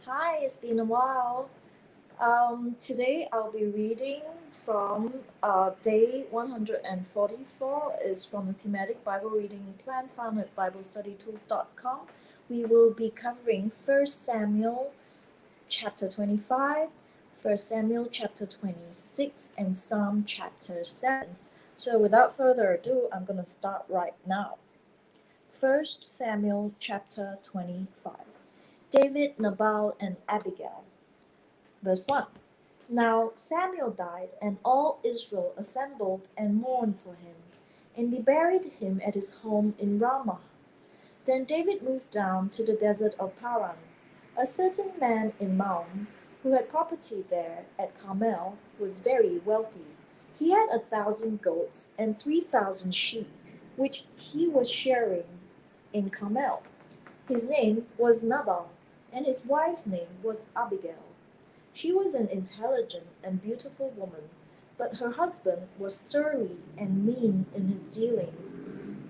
Hi, it's been a while. Today I'll be reading from day 144 is from the Thematic Bible reading plan found at BibleStudyTools.com. We will be covering 1 Samuel chapter 25, 1 Samuel chapter 26, and Psalm chapter 7. So without further ado, I'm going to start right now. 1 Samuel chapter 25. David, Nabal, and Abigail. Verse 1. Now Samuel died, and all Israel assembled and mourned for him, and they buried him at his home in Ramah. Then David moved down to the desert of Paran. A certain man in Maon, who had property there at Carmel, was very wealthy. He had 1,000 goats and 3,000 sheep, which he was sharing in Carmel. His name was Nabal, and his wife's name was Abigail. She was an intelligent and beautiful woman, but her husband was surly and mean in his dealings.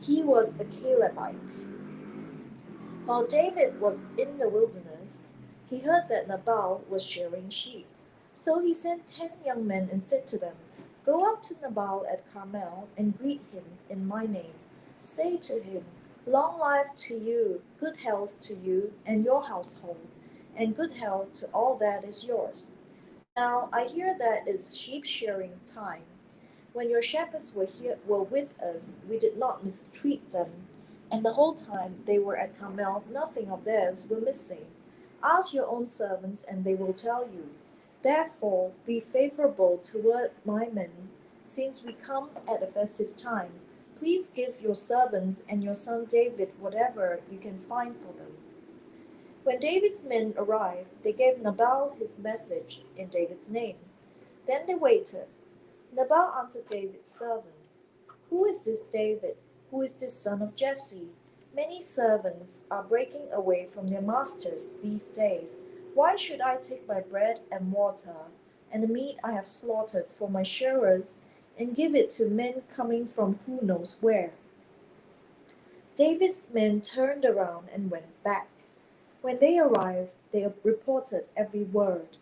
He was a Calebite. While David was in the wilderness, he heard that Nabal was shearing sheep. So he sent 10 young men and said to them, Go up to Nabal at Carmel and greet him in my name. Say to him, Long life to you, good health to you and your household, and good health to all that is yours. Now I hear that it's sheep shearing time. When your shepherds were with us, we did not mistreat them, and the whole time they were at Carmel, nothing of theirs were missing. Ask your own servants, and they will tell you. Therefore, be favorable toward my men, since we come at a festive time. Please give your servants and your son David whatever you can find for them. When David's men arrived, they gave Nabal his message in David's name. Then they waited. Nabal answered David's servants, Who is this David? Who is this son of Jesse? Many servants are breaking away from their masters these days. Why should I take my bread and water, and the meat I have slaughtered for my shearers, and give it to men coming from who knows where? David's men turned around and went back. When they arrived, they reported every word.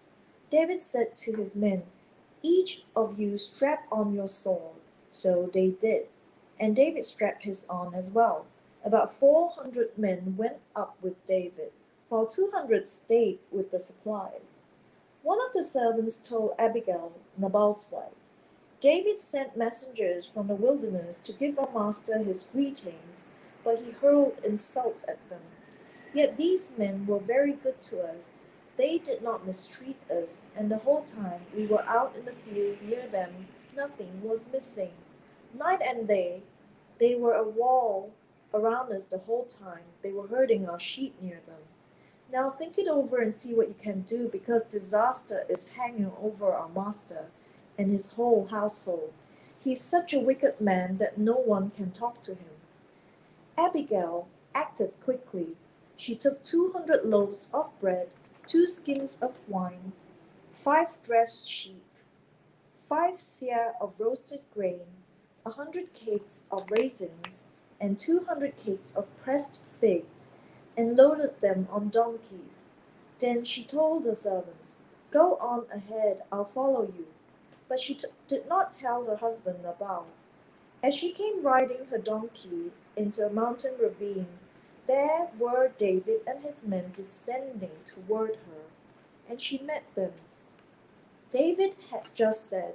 David said to his men, Each of you strap on your sword. So they did, and David strapped his on as well. About 400 men went up with David, while 200 stayed with the supplies. One of the servants told Abigail, Nabal's wife, David sent messengers from the wilderness to give our master his greetings, but he hurled insults at them. Yet these men were very good to us. They did not mistreat us, and the whole time we were out in the fields near them, nothing was missing. Night and day, they were a wall around us the whole time. They were herding our sheep near them. Now think it over and see what you can do, because disaster is hanging over our master and his whole household. He is such a wicked man that no one can talk to him. Abigail acted quickly. She took 200 loaves of bread, 2 skins of wine, 5 dressed sheep, 5 seah of roasted grain, 100 cakes of raisins, and 200 cakes of pressed figs, and loaded them on donkeys. Then she told her servants, Go on ahead, I'll follow you. But she did not tell her husband Nabal. As she came riding her donkey into a mountain ravine, there were David and his men descending toward her, and she met them. David had just said,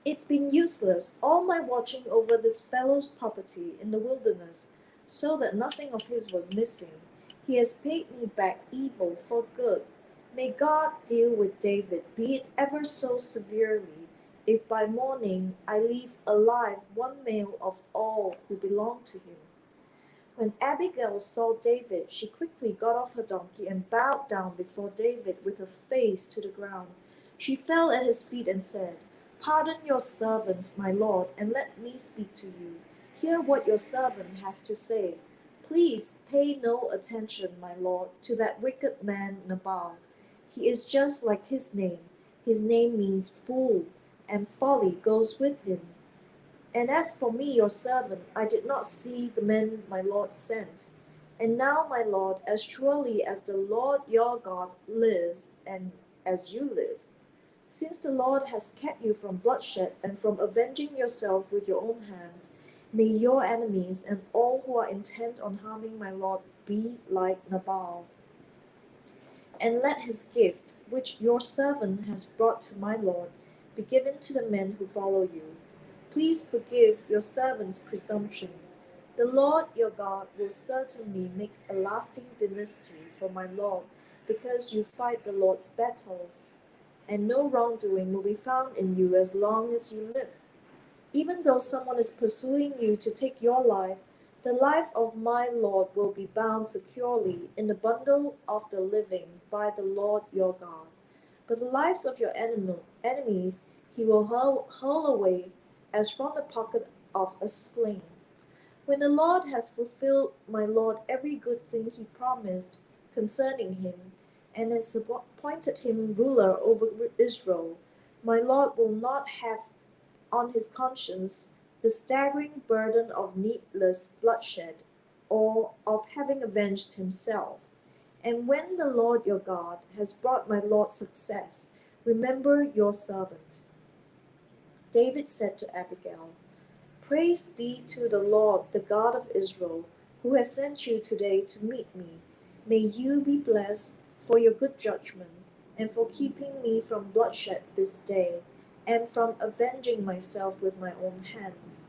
It's been useless, all my watching over this fellow's property in the wilderness, so that nothing of his was missing. He has paid me back evil for good. May God deal with David, be it ever so severely, if by morning I leave alive one male of all who belong to him. When Abigail saw David, she quickly got off her donkey and bowed down before David with her face to the ground. She fell at his feet and said, Pardon your servant, my lord, and let me speak to you. Hear what your servant has to say. Please pay no attention, my lord, to that wicked man Nabal. He is just like his name. His name means fool, and folly goes with him. And as for me, your servant, I did not see the men my lord sent. And now, my lord, as surely as the Lord your God lives, and as you live, since the Lord has kept you from bloodshed and from avenging yourself with your own hands, may your enemies and all who are intent on harming my Lord be like Nabal. And let his gift, which your servant has brought to my Lord, be given to the men who follow you. Please forgive your servant's presumption. The Lord your God will certainly make a lasting dynasty for my Lord, because you fight the Lord's battles, and no wrongdoing will be found in you as long as you live. Even though someone is pursuing you to take your life, the life of my Lord will be bound securely in the bundle of the living by the Lord your God. But the lives of your enemies he will hurl away as from the pocket of a sling. When the Lord has fulfilled my Lord every good thing he promised concerning him, and has appointed him ruler over Israel, my Lord will not have on his conscience the staggering burden of needless bloodshed, or of having avenged himself. And when the Lord your God has brought my Lord success, remember your servant. David said to Abigail, Praise be to the Lord, the God of Israel, who has sent you today to meet me. May you be blessed for your good judgment, and for keeping me from bloodshed this day, and from avenging myself with my own hands.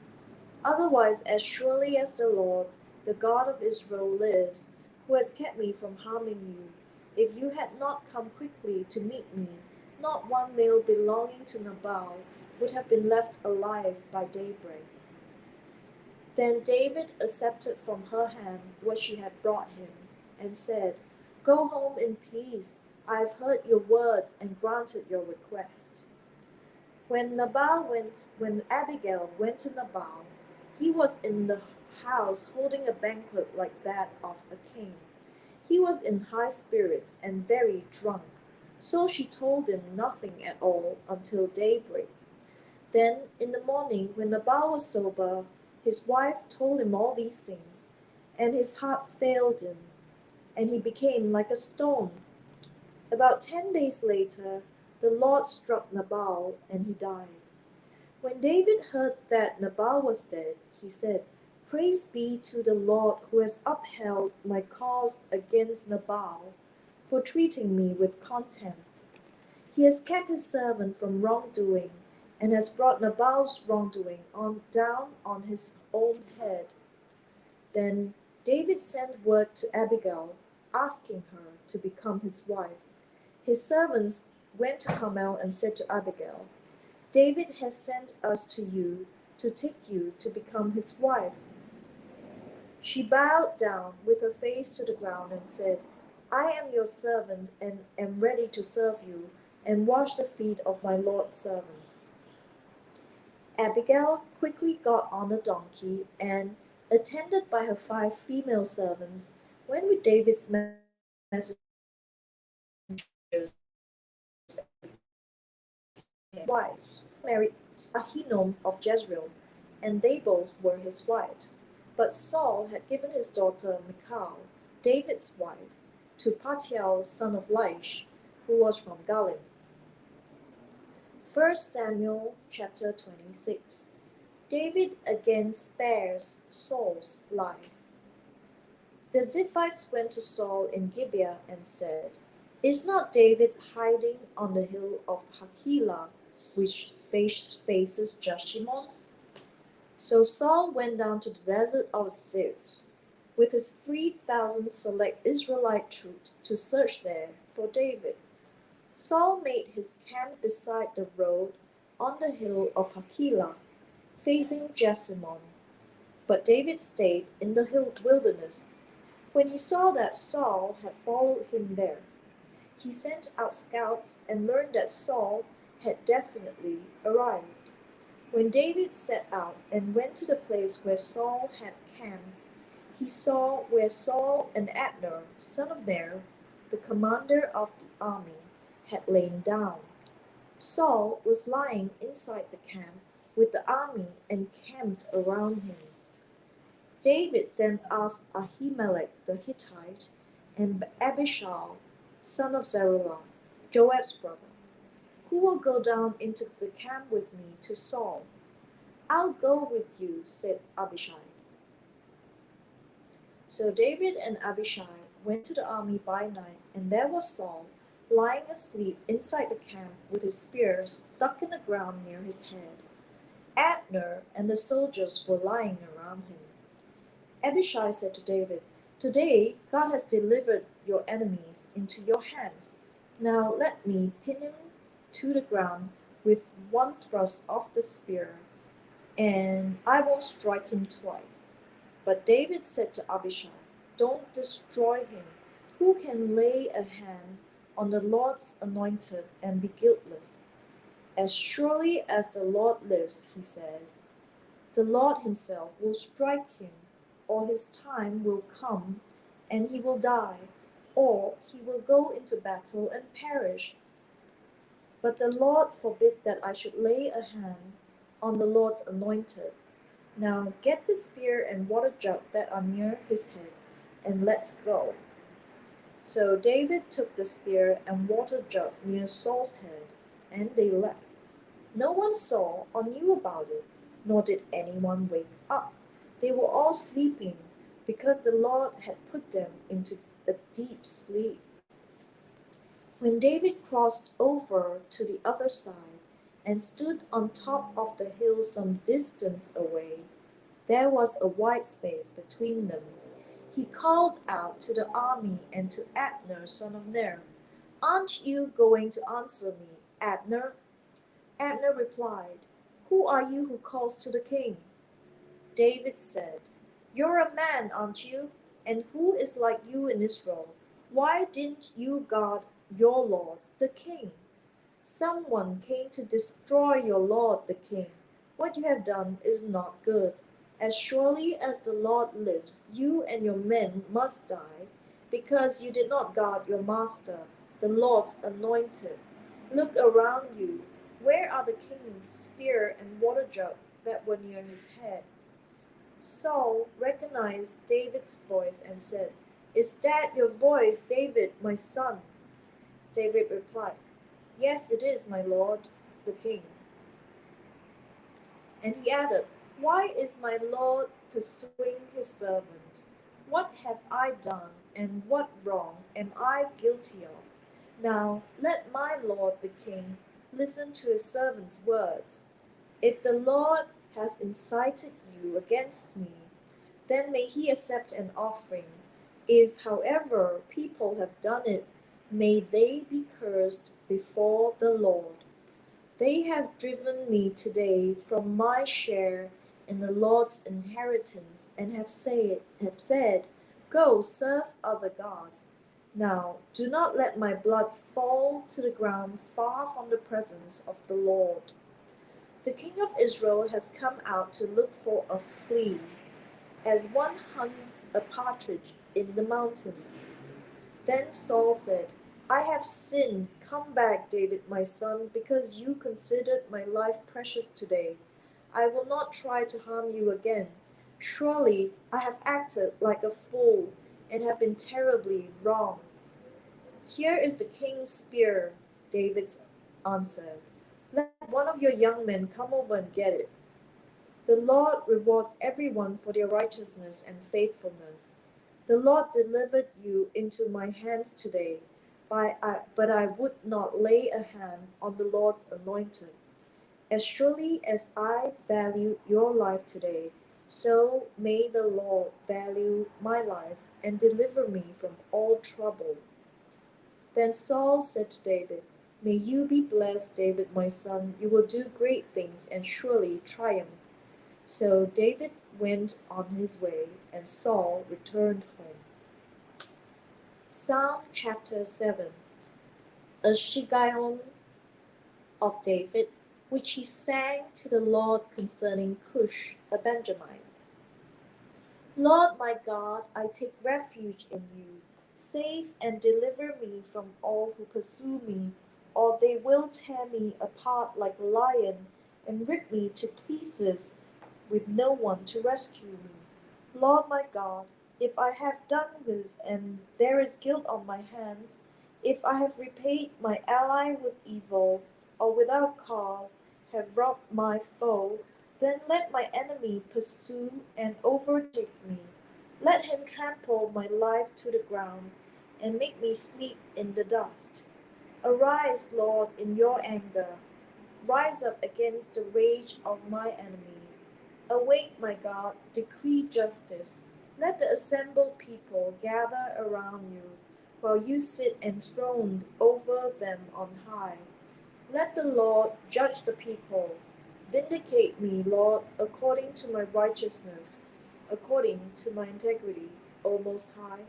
Otherwise, as surely as the Lord, the God of Israel, lives, who has kept me from harming you, if you had not come quickly to meet me, not one male belonging to Nabal would have been left alive by daybreak. Then David accepted from her hand what she had brought him, and said, Go home in peace. I have heard your words and granted your request. When Abigail went to Nabal, he was in the house holding a banquet like that of a king. He was in high spirits and very drunk, so she told him nothing at all until daybreak. Then in the morning, when Nabal was sober, his wife told him all these things, and his heart failed him, and he became like a stone. About 10 days later, the Lord struck Nabal, and he died. When David heard that Nabal was dead, he said, Praise be to the Lord who has upheld my cause against Nabal for treating me with contempt. He has kept his servant from wrongdoing, and has brought Nabal's wrongdoing down on his own head. Then David sent word to Abigail, asking her to become his wife. His servants went to Carmel and said to Abigail, David has sent us to you to take you to become his wife. She bowed down with her face to the ground and said, I am your servant and am ready to serve you and wash the feet of my Lord's servants. Abigail quickly got on a donkey and, attended by her 5 female servants, went with David's messengers and his wife. Married Ahinoam of Jezreel, and they both were his wives. But Saul had given his daughter Michal, David's wife, to Paltiel son of Laish, who was from Galim. 1 Samuel chapter 26. David again spares Saul's life. The Ziphites went to Saul in Gibeah and said, Is not David hiding on the hill of Hakilah, which faces Jeshimon? So Saul went down to the desert of Ziph with his 3,000 select Israelite troops to search there for David. Saul made his camp beside the road on the hill of Hakilah, facing Jeshimon. But David stayed in the wilderness. When he saw that Saul had followed him there, he sent out scouts and learned that Saul had definitely arrived. When David set out and went to the place where Saul had camped, he saw where Saul and Abner, son of Ner, the commander of the army, had lain down. Saul was lying inside the camp with the army encamped around him. David then asked Ahimelech the Hittite and Abishai, son of Zeruiah, Joab's brother, "Who will go down into the camp with me to Saul?" "I'll go with you," said Abishai. So David and Abishai went to the army by night, and there was Saul, lying asleep inside the camp with his spear stuck in the ground near his head. Abner and the soldiers were lying around him. Abishai said to David, "Today God has delivered your enemies into your hands. Now let me pin him to the ground with one thrust of the spear, and I won't strike him twice." But David said to Abishai, "Don't destroy him. Who can lay a hand on the Lord's anointed and be guiltless? As surely as the Lord lives," he says, "the Lord himself will strike him, or his time will come, and he will die, or he will go into battle and perish. But the Lord forbid that I should lay a hand on the Lord's anointed. Now get the spear and water jug that are near his head, and let's go." So David took the spear and water jug near Saul's head, and they left. No one saw or knew about it, nor did anyone wake up. They were all sleeping, because the Lord had put them into a deep sleep. When David crossed over to the other side and stood on top of the hill some distance away, there was a wide space between them. He called out to the army and to Abner son of Ner, "Aren't you going to answer me, Abner?" Abner replied, "Who are you who calls to the king?" David said, "You're a man, aren't you? And who is like you in Israel? Why didn't you guard your lord, the king? Someone came to destroy your lord, the king. What you have done is not good. As surely as the Lord lives, you and your men must die, because you did not guard your master, the Lord's anointed. Look around you. Where are the king's spear and water jug that were near his head?" Saul recognized David's voice and said, "Is that your voice, David, my son?" David replied, "Yes, it is, my lord, the king." And he added, "Why is my lord pursuing his servant? What have I done, and what wrong am I guilty of? Now let my lord the king listen to his servant's words. If the Lord has incited you against me, then may he accept an offering. If, however, people have done it, may they be cursed before the Lord. They have driven me today from my share in the Lord's inheritance, and have said, 'Go serve other gods.' Now do not let my blood fall to the ground far from the presence of the Lord. The king of Israel has come out to look for a flea, as one hunts a partridge in the mountains." Then Saul said, "I have sinned. Come back, David my son, because you considered my life precious today. I will not try to harm you again. Surely I have acted like a fool and have been terribly wrong." "Here is the king's spear," David answered. "Let one of your young men come over and get it. The Lord rewards everyone for their righteousness and faithfulness. The Lord delivered you into my hands today, but I would not lay a hand on the Lord's anointed. As surely as I value your life today, so may the Lord value my life and deliver me from all trouble." Then Saul said to David, "May you be blessed, David my son. You will do great things and surely triumph." So David went on his way, and Saul returned home. Psalm chapter 7. A Shiggaion of David, which he sang to the Lord concerning Cush, a Benjamite. Lord my God, I take refuge in you. Save and deliver me from all who pursue me, or they will tear me apart like a lion and rip me to pieces with no one to rescue me. Lord my God, if I have done this and there is guilt on my hands, if I have repaid my ally with evil, or without cause have robbed my foe, then let my enemy pursue and overtake me. Let him trample my life to the ground and make me sleep in the dust. Arise, Lord, in your anger. Rise up against the rage of my enemies. Awake, my God, decree justice. Let the assembled people gather around you, while you sit enthroned over them on high. Let the Lord judge the people. Vindicate me, Lord, according to my righteousness, according to my integrity, O Most High.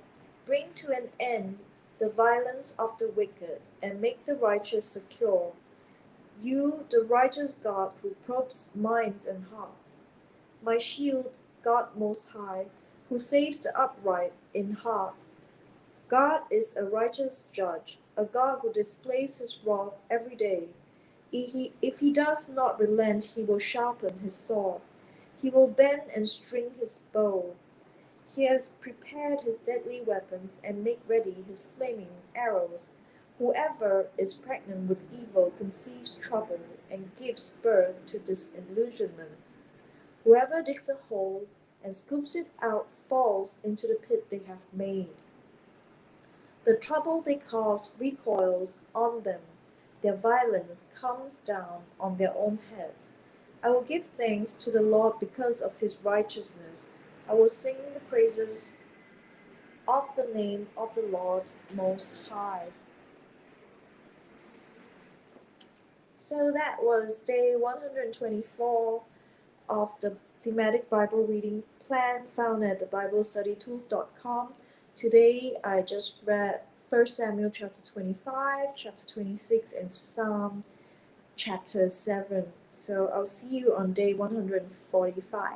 Bring to an end the violence of the wicked, and make the righteous secure. You, the righteous God, who probes minds and hearts. My shield, God Most High, who saves the upright in heart. God is a righteous judge, a God who displays his wrath every day. If he does not relent, he will sharpen his sword. He will bend and string his bow. He has prepared his deadly weapons and made ready his flaming arrows. Whoever is pregnant with evil conceives trouble and gives birth to disillusionment. Whoever digs a hole and scoops it out falls into the pit they have made. The trouble they cause recoils on them. Their violence comes down on their own heads. I will give thanks to the Lord because of his righteousness. I will sing the praises of the name of the Lord Most High. So that was day 124 of the thematic Bible reading plan found at thebiblestudytools.com. Today I just read 1 Samuel chapter 25, chapter 26, and Psalm chapter 7. So I'll see you on day 145.